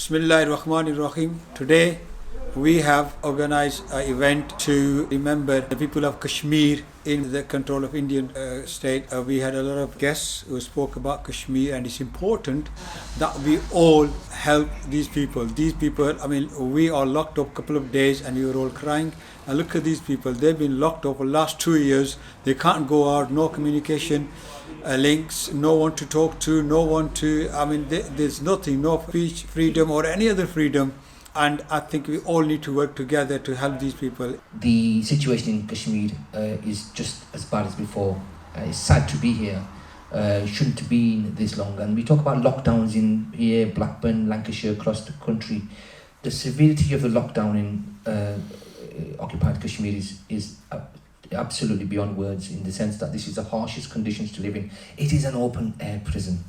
Bismillahirrahmanirrahim. Today we have organized an event to remember the people of Kashmir in the control of Indian state. We had a lot of guests who spoke about Kashmir, and it's important that we all help these people. These people, we are locked up a couple of days and we were all crying. And look at these people, they've been locked up for the last 2 years. They can't go out, no communication links, no one to talk to, no one to, there's nothing, no speech freedom or any other freedom. And I think we all need to work together to help these people. The situation in Kashmir is just as bad as before. It's sad to be here. Shouldn't have been this long. And we talk about lockdowns in here, Blackburn, Lancashire, across the country. The severity of the lockdown in occupied Kashmir is absolutely beyond words, in the sense that this is the harshest conditions to live in. It is an open air prison.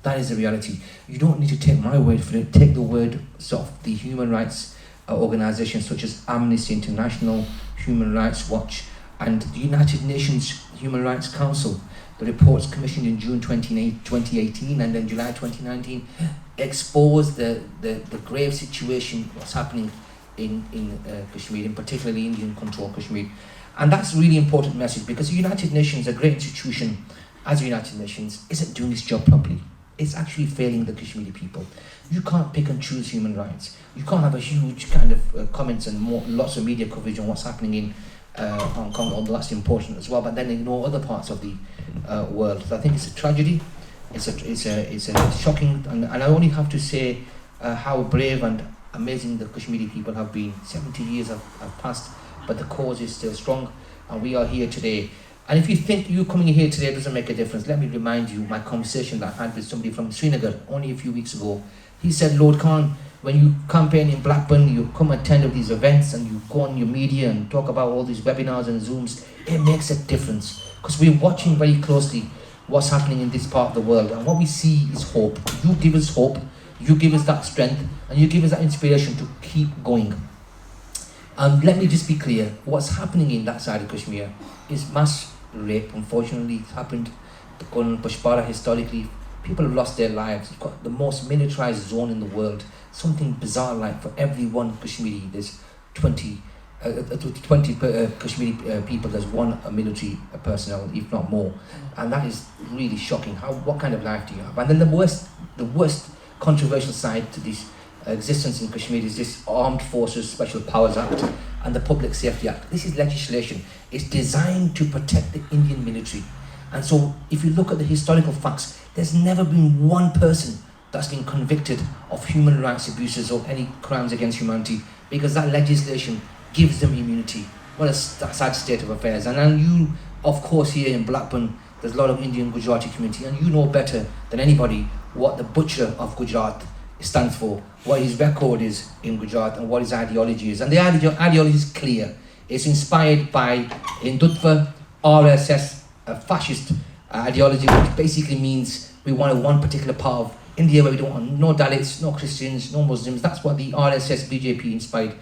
That is the reality. You don't need to take my word for it. Take the words of the human rights organisations such as Amnesty International, Human Rights Watch, and the United Nations Human Rights Council. The reports commissioned in June 2018 and then July 2019 exposed the grave situation, what's happening in Kashmir, in particularly Indian controlled Kashmir. And that's a really important message, because the United Nations, a great institution as the United Nations, isn't doing its job properly. It's actually failing the Kashmiri people. You can't pick and choose human rights. You can't have a huge kind of comments and lots of media coverage on what's happening in Hong Kong, although that's important as well, but then ignore other parts of the world. So I think it's a tragedy. It's a shocking, and I only have to say how brave and amazing the Kashmiri people have been. 70 years have passed, but the cause is still strong, and we are here today. And if you think you coming here today doesn't make a difference, let me remind you my conversation that I had with somebody from Srinagar only a few weeks ago. He said, Lord Khan, when you campaign in Blackburn, you come attend these events and you go on your media and talk about all these webinars and Zooms, it makes a difference, because we're watching very closely what's happening in this part of the world, and what we see is hope. You give us hope, you give us that strength, and you give us that inspiration to keep going. Let me just be clear, what's happening in that side of Kashmir is mass rape. Unfortunately, it's happened. The Peshawar historically, people have lost their lives. You've got the most militarized zone in the world. Something bizarre, like for every one Kashmiri, there's 20 Kashmiri people, there's one military personnel, if not more. And that is really shocking. What kind of life do you have? And then the worst controversial side to this existence in Kashmir is this Armed Forces Special Powers Act and the Public Safety Act. This is legislation. It's designed to protect the Indian military. And so if you look at the historical facts, there's never been one person that's been convicted of human rights abuses or any crimes against humanity, because that legislation gives them immunity. What a sad state of affairs. And then you, of course, here in Blackburn, there's a lot of Indian Gujarati community, and you know better than anybody what the butcher of Gujarat stands for, what his record is in Gujarat, and what his ideology is. And the ideology is clear. It's inspired by Hindutva, RSS, a fascist ideology, which basically means we want one particular part of India where we don't want no Dalits, no Christians, no Muslims. That's what the RSS BJP inspired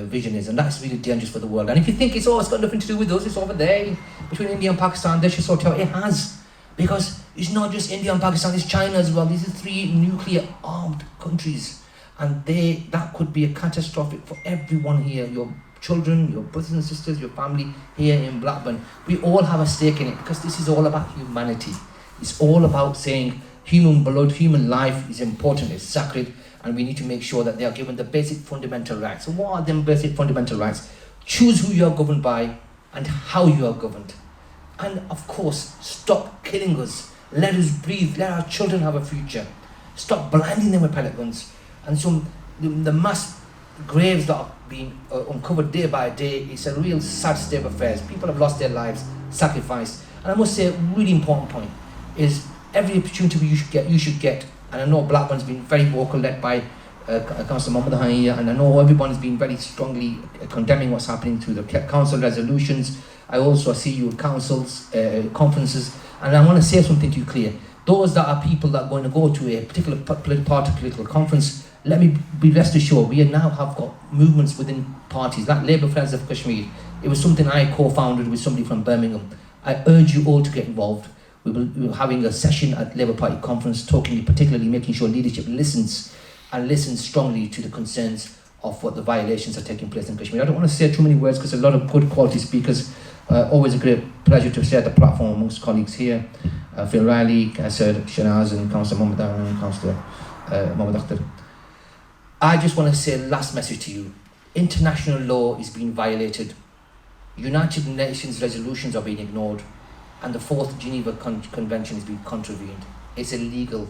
vision is, and that's really dangerous for the world. And if you think it's got nothing to do with us, it's over there between India and Pakistan, they should sort out. It has. Because it's not just India and Pakistan, it's China as well. These are 3 nuclear armed countries, and that could be a catastrophic for everyone here, your children, your brothers and sisters, your family here in Blackburn. We all have a stake in it, because this is all about humanity. It's all about saying human blood, human life is important, it's sacred, and we need to make sure that they are given the basic fundamental rights. So what are them basic fundamental rights? Choose who you are governed by and how you are governed. And of course, stop killing us. Let us breathe. Let our children have a future. Stop blinding them with pellet guns. And so the mass graves that are being uncovered day by day, it's a real sad state of affairs. People have lost their lives, sacrificed. And I must say, a really important point is every opportunity you should get. And I know Blackburn's been very vocal, led by Councillor Mohammed Hania, and I know everyone has been very strongly condemning what's happening through the council resolutions. I also see you at councils, conferences, and I want to say something to you clear. Those that are people that are going to go to a particular political conference, let me be rest assured, we now have got movements within parties, like Labour Friends of Kashmir. It was something I co-founded with somebody from Birmingham. I urge you all to get involved. We were having a session at Labour Party conference, talking particularly making sure leadership listens and listens strongly to the concerns of what the violations are taking place in Kashmir. I don't want to say too many words because a lot of good quality speakers. Always a great pleasure to share the platform amongst colleagues here. Phil Riley, Sir Shanaz, and Councillor Mohammed Aran and Councillor Mohammed Akhtar. I just want to say a last message to you. International law is being violated. United Nations resolutions are being ignored. And the 4th Geneva Convention is being contravened. It's illegal.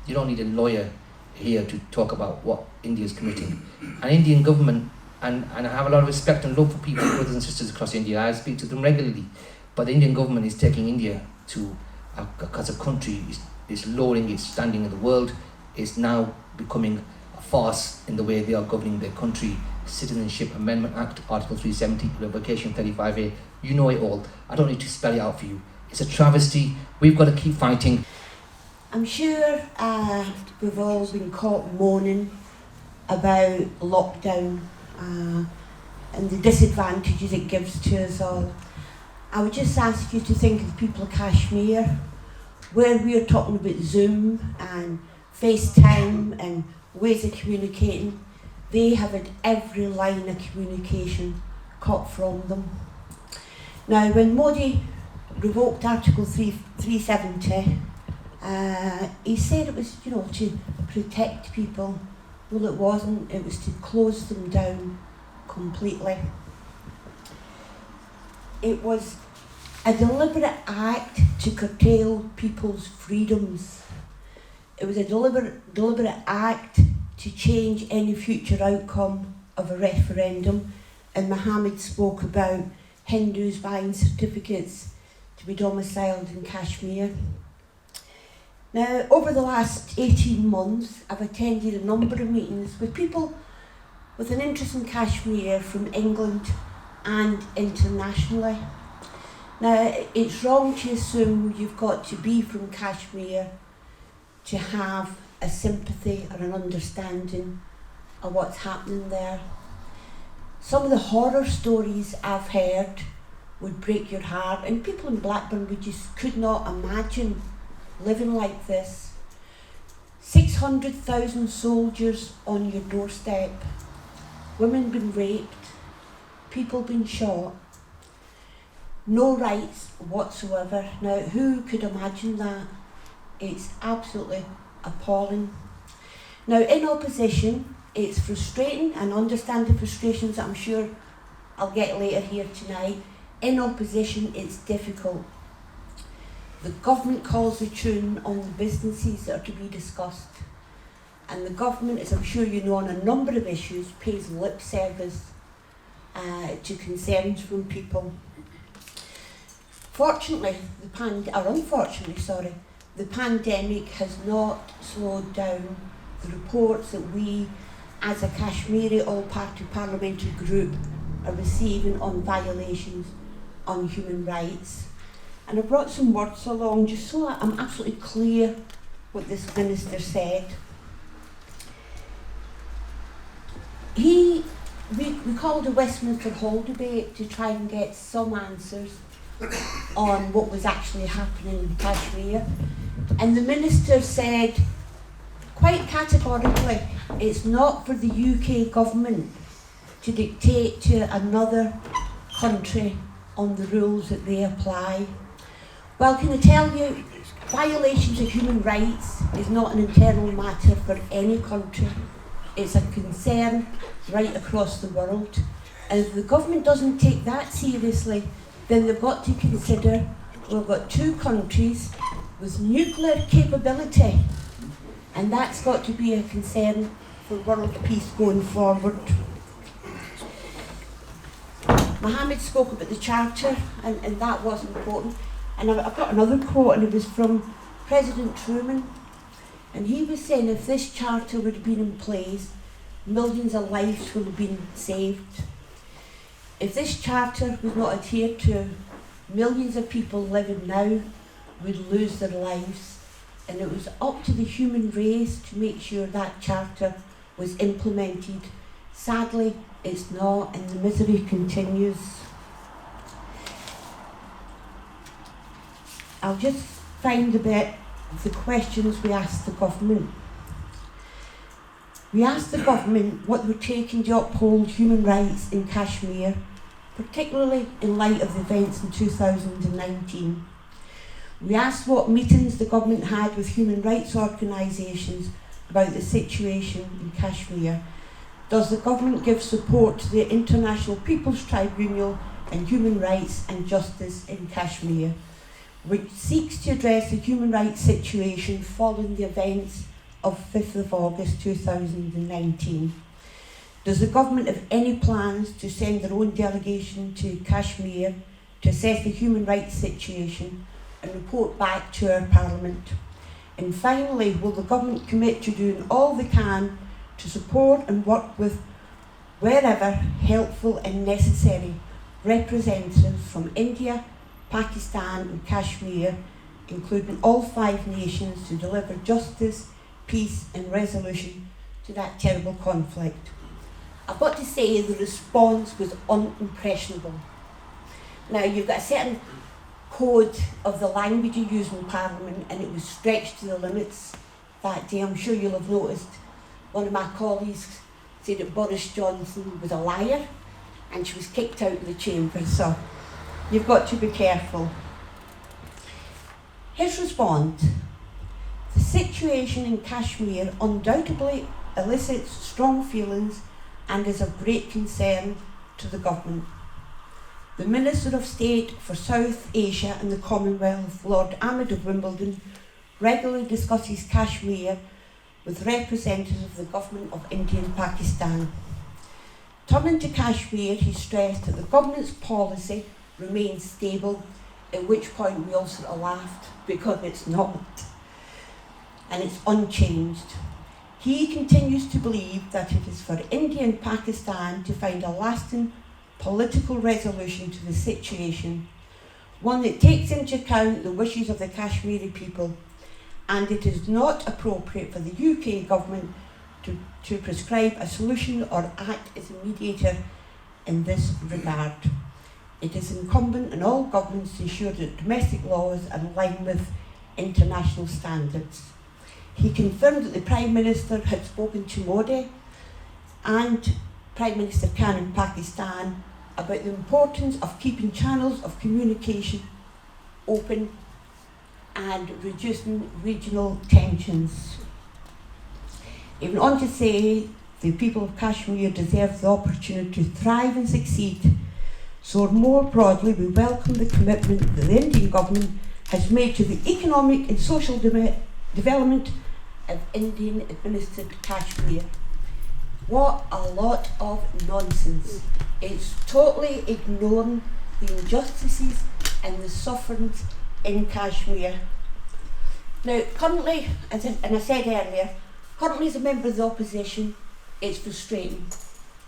You don't need a lawyer here to talk about what India is committing. And Indian government, and I have a lot of respect and love for people, brothers and sisters across India. I speak to them regularly. But the Indian government is taking India to, as a country, is lowering its standing in the world. It's now becoming a farce in the way they are governing their country. Citizenship Amendment Act, Article 370, Revocation 35A. You know it all. I don't need to spell it out for you. It's a travesty. We've got to keep fighting. I'm sure we've all been caught moaning about lockdown and the disadvantages it gives to us all. I would just ask you to think of people of Kashmir, where we're talking about Zoom and FaceTime and ways of communicating. They have had every line of communication cut from them. Now, when Modi revoked Article 370, he said it was, to protect people. Well, it wasn't. It was to close them down completely. It was a deliberate act to curtail people's freedoms. It was a deliberate act to change any future outcome of a referendum. And Mohammed spoke about Hindus buying certificates to be domiciled in Kashmir. Now, over the last 18 months, I've attended a number of meetings with people with an interest in Kashmir from England and internationally. Now, it's wrong to assume you've got to be from Kashmir to have a sympathy or an understanding of what's happening there. Some of the horror stories I've heard would break your heart, and people in Blackburn, we just could not imagine living like this. 600,000 soldiers on your doorstep, women been raped, people been shot, no rights whatsoever. Now, who could imagine that? It's absolutely appalling. Now, in opposition, it's frustrating, and understand the frustrations that I'm sure I'll get later here tonight. In opposition, it's difficult. The government calls the tune on the businesses that are to be discussed. And the government, as I'm sure you know, on a number of issues, pays lip service to concerns from people. Unfortunately, the pandemic has not slowed down the reports that we, as a Kashmiri all-party parliamentary group, are receiving on violations on human rights. And I brought some words along just so I'm absolutely clear what this minister said. We called a Westminster Hall debate to try and get some answers on what was actually happening in Kashmir. And the minister said quite categorically, it's not for the UK government to dictate to another country on the rules that they apply. Well, can I tell you, violations of human rights is not an internal matter for any country. It's a concern right across the world. And if the government doesn't take that seriously, then they've got to consider we've got two countries with nuclear capability, and that's got to be a concern for world peace going forward. Mohammed spoke about the Charter, and that was important. And I've got another quote, and it was from President Truman. And he was saying if this Charter would have been in place, millions of lives would have been saved. If this Charter was not adhered to, millions of people living now would lose their lives. And it was up to the human race to make sure that Charter was implemented. Sadly, it's not, and the misery continues. I'll just find a bit of the questions we asked the government. We asked the government what they were taking to uphold human rights in Kashmir, particularly in light of the events in 2019. We asked what meetings the government had with human rights organisations about the situation in Kashmir. Does the government give support to the International People's Tribunal and Human Rights and Justice in Kashmir, which seeks to address the human rights situation following the events of 5th of August 2019? Does the government have any plans to send their own delegation to Kashmir to assess the human rights situation and report back to our Parliament? And finally, will the government commit to doing all they can to support and work with, wherever helpful and necessary, representatives from India, Pakistan and Kashmir, including all 5 nations, to deliver justice, peace and resolution to that terrible conflict? I've got to say the response was unimpressionable. Now, you've got a certain code of the language you use in Parliament, and it was stretched to the limits that day. I'm sure you'll have noticed one of my colleagues said that Boris Johnson was a liar and she was kicked out of the chamber, so you've got to be careful. His response: the situation in Kashmir undoubtedly elicits strong feelings and is of great concern to the government. The Minister of State for South Asia and the Commonwealth, Lord Ahmed of Wimbledon, regularly discusses Kashmir with representatives of the government of India and Pakistan. Turning to Kashmir, he stressed that the government's policy remains stable, at which point we all sort of laughed because it's not, and it's unchanged. He continues to believe that it is for India and Pakistan to find a lasting political resolution to the situation, one that takes into account the wishes of the Kashmiri people, and it is not appropriate for the UK government to prescribe a solution or act as a mediator in this regard. It is incumbent on all governments to ensure that domestic laws are in line with international standards. He confirmed that the Prime Minister had spoken to Modi and Prime Minister Khan in Pakistan about the importance of keeping channels of communication open and reducing regional tensions. He went on to say the people of Kashmir deserve the opportunity to thrive and succeed. So more broadly, we welcome the commitment that the Indian government has made to the economic and social development of Indian-administered Kashmir. What a lot of nonsense. It's totally ignoring the injustices and the sufferings in Kashmir. Now, currently, and I said earlier, currently as a member of the opposition, it's frustrating.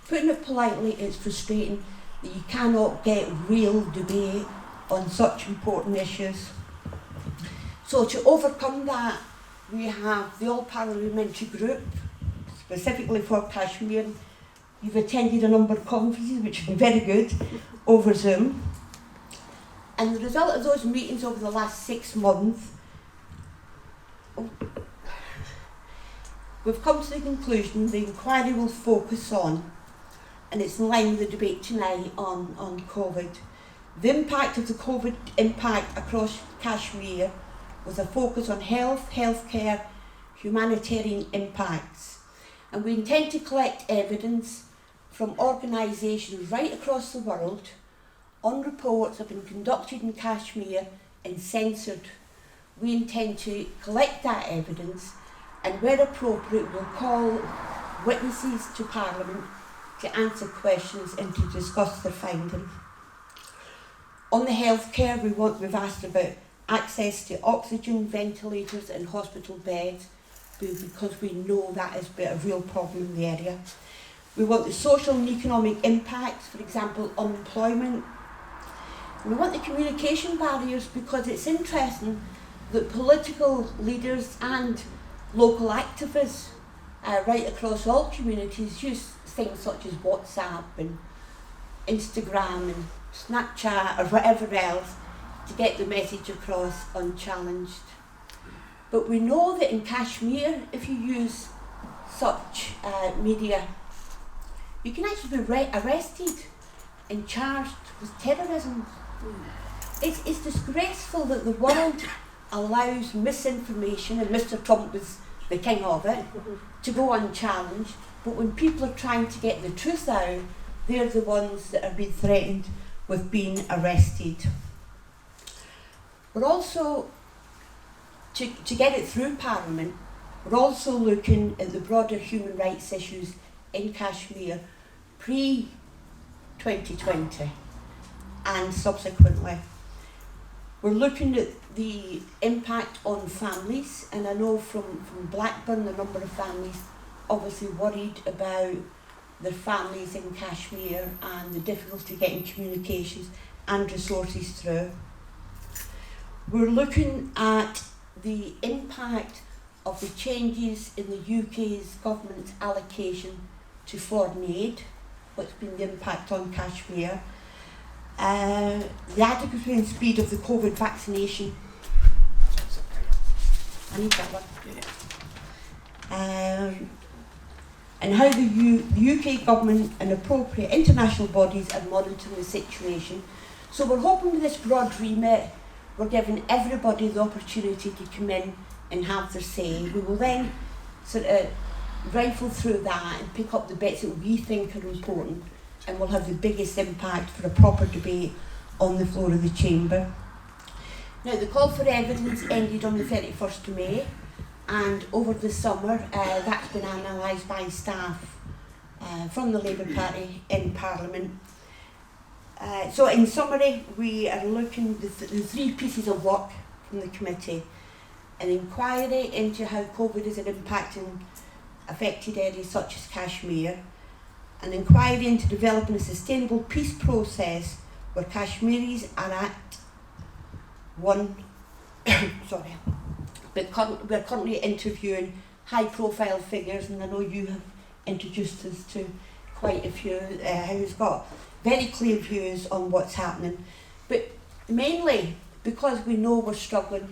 Putting it politely, it's frustrating that you cannot get real debate on such important issues. So to overcome that, we have the all-parliamentary group, specifically for Kashmir. You've attended a number of conferences, which have been very good, over Zoom. And the result of those meetings over the last 6 months, we've come to the conclusion the inquiry will focus on, and it's in line with the debate tonight on COVID, the impact of the COVID impact across Kashmir, with a focus on health, healthcare, humanitarian impacts. And we intend to collect evidence from organisations right across the world on reports that have been conducted in Kashmir and censored. We intend to collect that evidence, and where appropriate we'll call witnesses to Parliament to answer questions and to discuss their findings. On the healthcare, we've asked about access to oxygen, ventilators and hospital beds, because we know that has been a real problem in the area. We want the social and economic impacts, for example, unemployment. And we want the communication barriers, because it's interesting that political leaders and local activists right across all communities use things such as WhatsApp and Instagram and Snapchat or whatever else to get the message across unchallenged. But we know that in Kashmir, if you use such media, you can actually be arrested and charged with terrorism. It's disgraceful that the world allows misinformation, and Mr. Trump was the king of it, to go unchallenged, but when people are trying to get the truth out, they're the ones that are being threatened with being arrested. We're also, to get it through Parliament, we're also looking at the broader human rights issues in Kashmir pre-2020 and subsequently. We're looking at the impact on families, and I know from Blackburn, a number of families obviously worried about their families in Kashmir and the difficulty getting communications and resources through. We're looking at the impact of the changes in the UK's government's allocation to foreign aid, what's been the impact on Kashmir, the adequacy and speed of the COVID vaccination. I need that one. And how the UK government and appropriate international bodies are monitoring the situation. So we're hoping with this broad remit, we're giving everybody the opportunity to come in and have their say. We will then sort of rifle through that and pick up the bits that we think are important, and will have the biggest impact for a proper debate on the floor of the chamber. Now, the call for evidence ended on the 31st of May, and over the summer that's been analysed by staff from the Labour Party in Parliament. So in summary, we are looking at the three pieces of work from the committee: an inquiry into how COVID is impacting affected areas such as Kashmir, an inquiry into developing a sustainable peace process where Kashmiris are at one, sorry, but we're currently interviewing high profile figures, and I know you have introduced us to quite a few who's got very clear views on what's happening. But mainly because we know we're struggling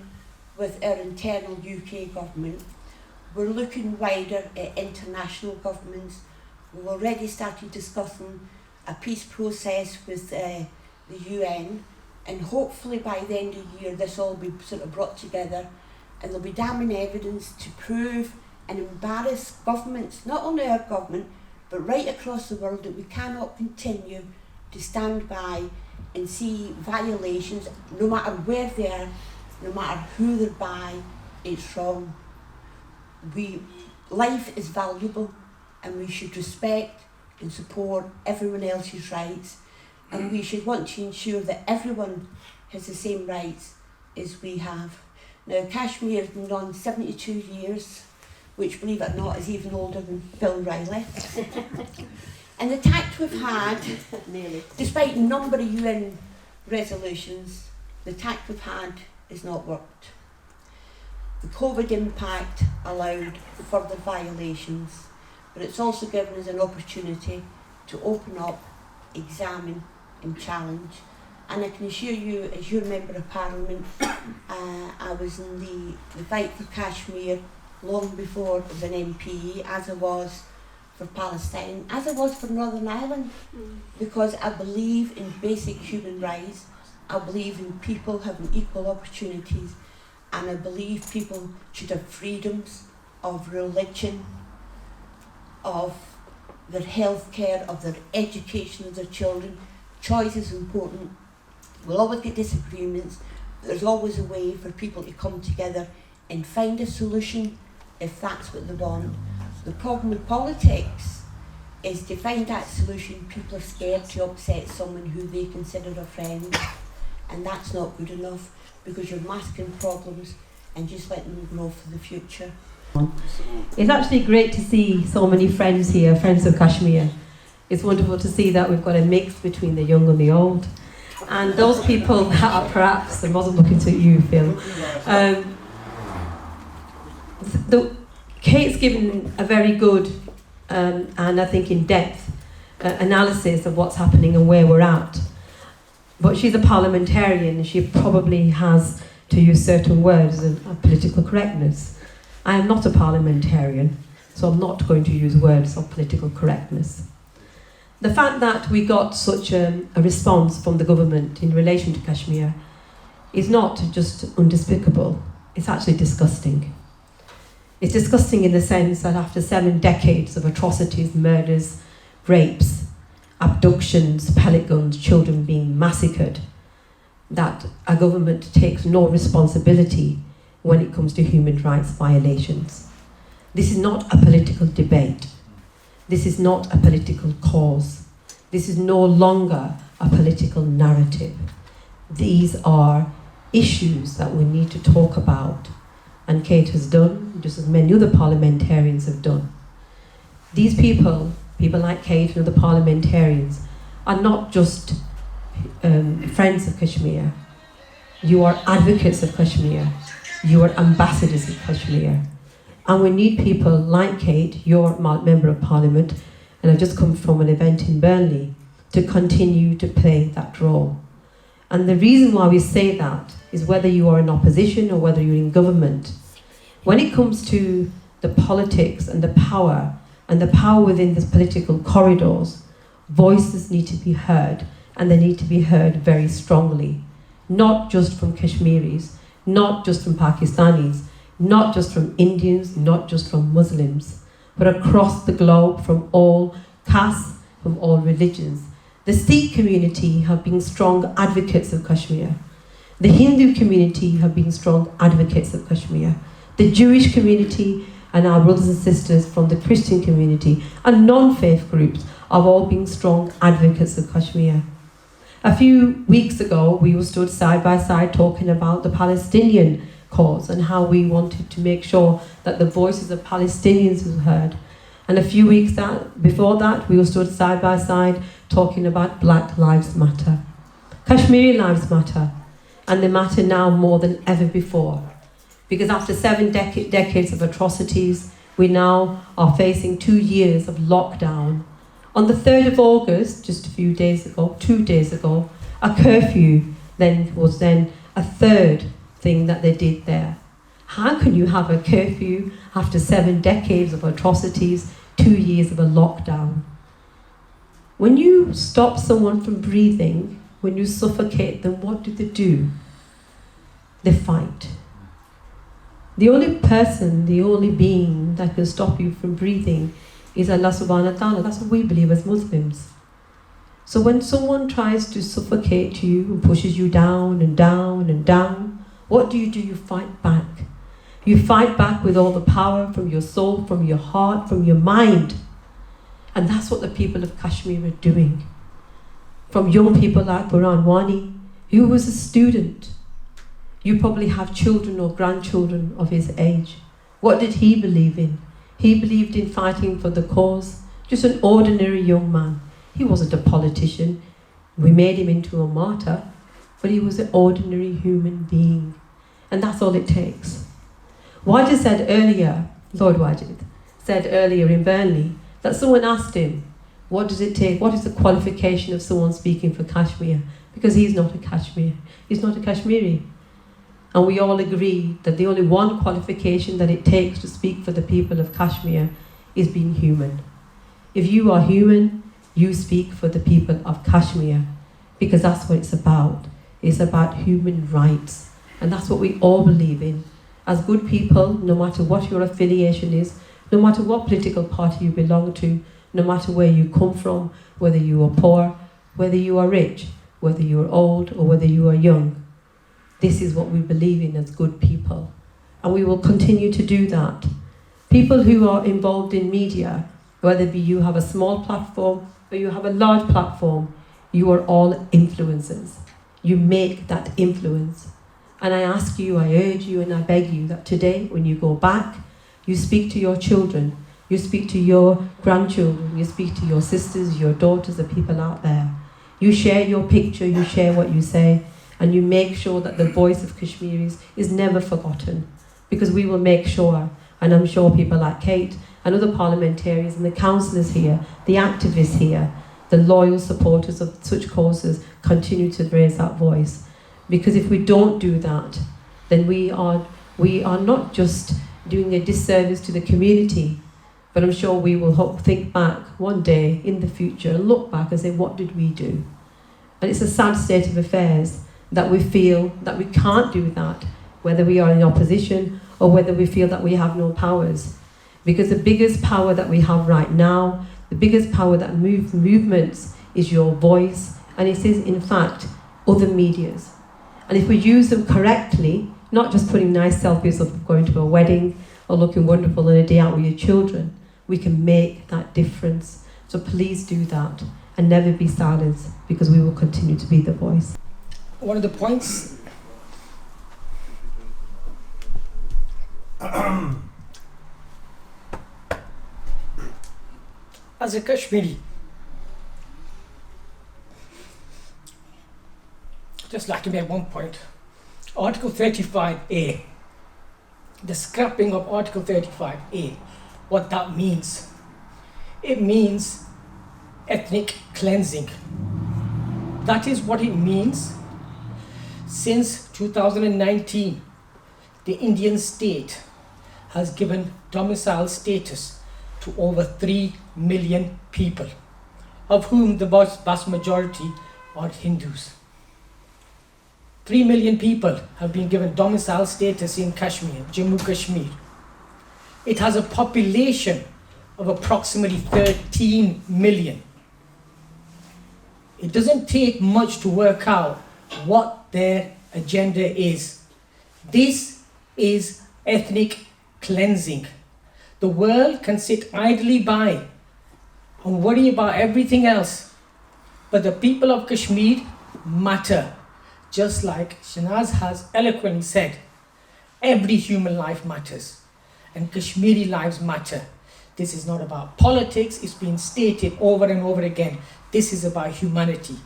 with our internal UK government, we're looking wider at international governments. We've already started discussing a peace process with the UN, and hopefully by the end of the year this all will be sort of brought together, and there'll be damning evidence to prove and embarrass governments, not only our government, but right across the world, that we cannot continue to stand by and see violations, no matter where they are, no matter who they're by. It's wrong. Life is valuable, and we should respect and support everyone else's rights, and we should want to ensure that everyone has the same rights as we have. Now, Kashmir has been on 72 years, which, believe it or not, is even older than Bill Riley. And the tact we've had, despite a number of UN resolutions, the tact we've had has not worked. The COVID impact allowed further violations, but it's also given us an opportunity to open up, examine and challenge. And I can assure you, as your Member of Parliament, I was in the fight for Kashmir long before I was an MP, as I was for Palestine, as I was for Northern Ireland, because I believe in basic human rights, I believe in people having equal opportunities, and I believe people should have freedoms of religion, of their healthcare, of their education of their children. Choice is important. We'll always get disagreements, but there's always a way for people to come together and find a solution if that's what they want. The problem with politics is to find that solution, people are scared to upset someone who they consider a friend, and that's not good enough, because you're masking problems and just letting them grow for the future. It's actually great to see so many friends here, friends of Kashmir. It's wonderful to see that we've got a mix between the young and the old. And those people that are perhaps, I wasn't looking to you, Phil. Kate's given a very good and I think in-depth analysis of what's happening and where we're at. But she's a parliamentarian and she probably has to use certain words of political correctness. I am not a parliamentarian, so I'm not going to use words of political correctness. The fact that we got such a response from the government in relation to Kashmir is not just undespicable, it's actually disgusting. It's disgusting in the sense that after 7 decades of atrocities, murders, rapes, abductions, pellet guns, children being massacred, that a government takes no responsibility when it comes to human rights violations. This is not a political debate. This is not a political cause. This is no longer a political narrative. These are issues that we need to talk about, and Kate has done, just as many other parliamentarians have done. These people like Kate and other parliamentarians, are not just friends of Kashmir. You are advocates of Kashmir. You are ambassadors of Kashmir. And we need people like Kate, your member of parliament, and I've just come from an event in Burnley, to continue to play that role. And the reason why we say that is whether you are in opposition or whether you're in government. When it comes to the politics and the power within these political corridors, voices need to be heard, and they need to be heard very strongly. Not just from Kashmiris, not just from Pakistanis, not just from Indians, not just from Muslims, but across the globe, from all castes, from all religions. The Sikh community have been strong advocates of Kashmir. The Hindu community have been strong advocates of Kashmir. The Jewish community and our brothers and sisters from the Christian community and non-faith groups have all been strong advocates of Kashmir. A few weeks ago, we were stood side by side talking about the Palestinian cause and how we wanted to make sure that the voices of Palestinians were heard. And a few weeks before that, we were stood side by side talking about Black Lives Matter. Kashmiri lives matter, and they matter now more than ever before. Because after 7 decades of atrocities, we now are facing 2 years of lockdown. On the 3rd of August, just a few days ago, 2 days ago, a curfew was then a third thing that they did there. How can you have a curfew after 7 decades of atrocities, 2 years of a lockdown? When you stop someone from breathing, when you suffocate them, what do? They fight. The only person, the only being that can stop you from breathing is Allah subhanahu wa ta'ala. That's what we believe as Muslims. So when someone tries to suffocate you and pushes you down and down and down, what do? You fight back. You fight back with all the power from your soul, from your heart, from your mind. And that's what the people of Kashmir are doing. From young people like Burhan Wani, who was a student. You probably have children or grandchildren of his age. What did he believe in? He believed in fighting for the cause. Just an ordinary young man. He wasn't a politician. We made him into a martyr, but he was an ordinary human being. And that's all it takes. Wajid said earlier, Lord Wajid said earlier in Burnley, that someone asked him, what does it take? What is the qualification of someone speaking for Kashmir? Because he's not a Kashmiri. And we all agree that the only one qualification that it takes to speak for the people of Kashmir is being human. If you are human, you speak for the people of Kashmir, because that's what it's about. It's about human rights. And that's what we all believe in. As good people, no matter what your affiliation is, no matter what political party you belong to, no matter where you come from, whether you are poor, whether you are rich, whether you are old or whether you are young. This is what we believe in as good people. And we will continue to do that. People who are involved in media, whether it be you have a small platform or you have a large platform, you are all influencers. You make that influence. And I ask you, I urge you, and I beg you that today, when you go back, you speak to your children, you speak to your grandchildren, you speak to your sisters, your daughters, the people out there. You share your picture, you share what you say, and you make sure that the voice of Kashmiris is never forgotten. Because we will make sure, and I'm sure people like Kate and other parliamentarians and the councillors here, the activists here, the loyal supporters of such causes continue to raise that voice. Because if we don't do that, then we are not just doing a disservice to the community, but I'm sure we will think back one day in the future and look back and say, what did we do? And it's a sad state of affairs that we feel that we can't do that, whether we are in opposition or whether we feel that we have no powers. Because the biggest power that we have right now, the biggest power that moves movements is your voice, and it is in fact other medias. And if we use them correctly, not just putting nice selfies of going to a wedding or looking wonderful on a day out with your children, we can make that difference. So please do that and never be silenced, because we will continue to be the voice. One of the points as a Kashmiri, just like to make one point. Article 35A, the scrapping of Article 35A, what that means. It means ethnic cleansing. That is what it means. Since 2019, the Indian state has given domicile status to over 3 million people, of whom the vast majority are Hindus. 3 million people have been given domicile status in Kashmir, Jammu Kashmir. It has a population of approximately 13 million. It doesn't take much to work out what their agenda is. This is ethnic cleansing. The world can sit idly by and worry about everything else, but the people of Kashmir matter. Just like Shanaz has eloquently said, every human life matters, and Kashmiri lives matter. This is not about politics, it's been stated over and over again. This is about humanity.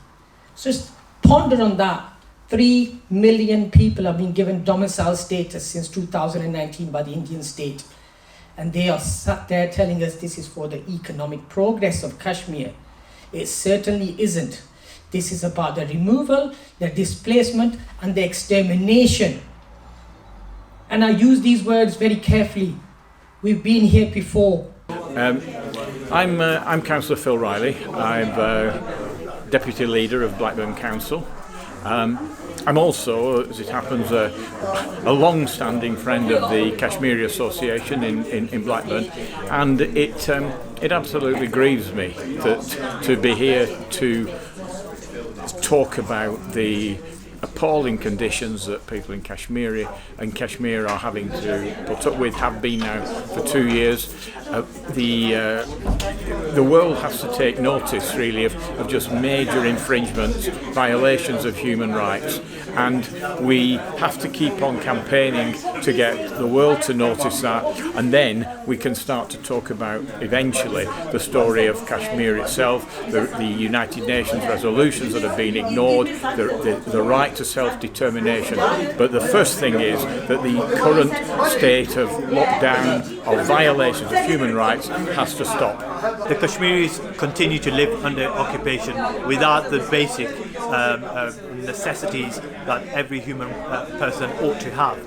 So just ponder on that. 3 million people have been given domicile status since 2019 by the Indian state. And they are sat there telling us this is for the economic progress of Kashmir. It certainly isn't. This is about the removal, the displacement, and the extermination. And I use these words very carefully. We've been here before. I'm Councillor Phil Riley. I'm Deputy Leader of Blackburn Council. I'm also, as it happens, a long-standing friend of the Kashmiri Association in Blackburn, and it absolutely grieves me to be here to talk about the appalling conditions that people in Kashmir are having to put up with, have been now for 2 years. The world has to take notice, really, of just major infringements, violations of human rights, and we have to keep on campaigning to get the world to notice that, and then we can start to talk about, eventually, the story of Kashmir itself, the United Nations resolutions that have been ignored, the right to self-determination. But the first thing is that the current state of lockdown, of violations of human rights, has to stop. The Kashmiris continue to live under occupation without the basic necessities that every human person ought to have.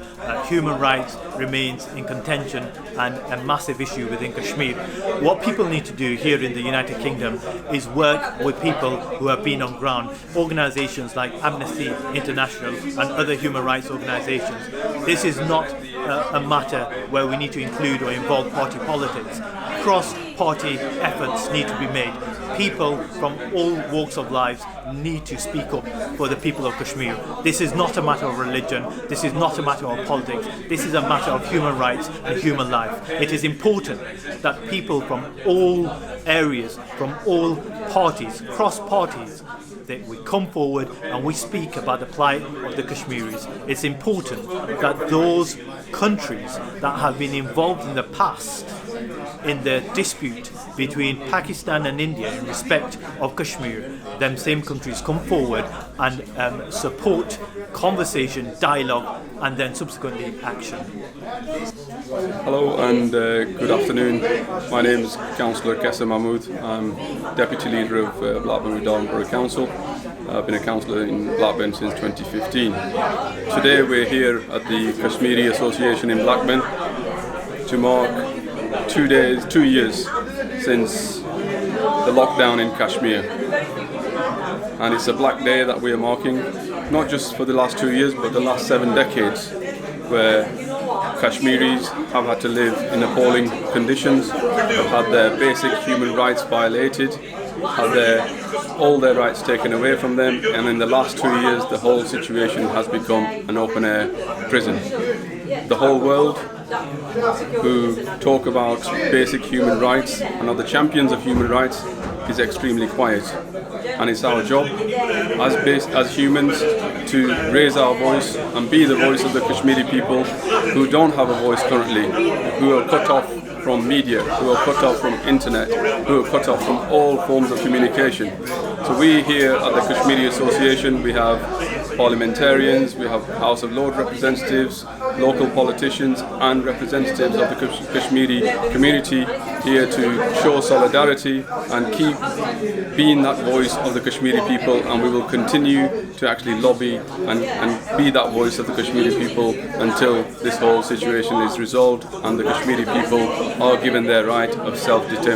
Human rights remains in contention and a massive issue within Kashmir. What people need to do here in the United Kingdom is work with people who have been on ground, organisations like Amnesty International and other human rights organisations. This is not a matter where we need to include or involve party politics. Cross-party efforts need to be made. People from all walks of life need to speak up for the people of Kashmir. This is not a matter of religion, this is not a matter of politics, this is a matter of human rights and human life. It is important that people from all areas, from all parties, cross parties, that we come forward and we speak about the plight of the Kashmiris. It's important that those countries that have been involved in the past in the dispute between Pakistan and India in respect of Kashmir, them same countries come forward and support conversation, dialogue, and then subsequently action. Hello and good afternoon. My name is Councillor Kessa Mahmood. I'm Deputy Leader of Blackburn Redon Borough Council. I've been a councillor in Blackburn since 2015. Today we're here at the Kashmiri Association in Blackburn to mark 2 years since the lockdown in Kashmir. And it's a black day that we are marking, not just for the last 2 years, but the last 7 decades, where Kashmiris have had to live in appalling conditions, have had their basic human rights violated, had all their rights taken away from them, and in the last 2 years the whole situation has become an open-air prison. The whole world, who talk about basic human rights and are the champions of human rights, is extremely quiet. And it's our job as humans to raise our voice and be the voice of the Kashmiri people who don't have a voice currently, who are cut off from media, who are cut off from internet, who are cut off from all forms of communication. So we here at the Kashmiri Association, we have parliamentarians, we have House of Lords representatives, local politicians and representatives of the Kashmiri community here to show solidarity and keep being that voice of the Kashmiri people, and we will continue to actually lobby and be that voice of the Kashmiri people until this whole situation is resolved and the Kashmiri people are given their right of self-determination.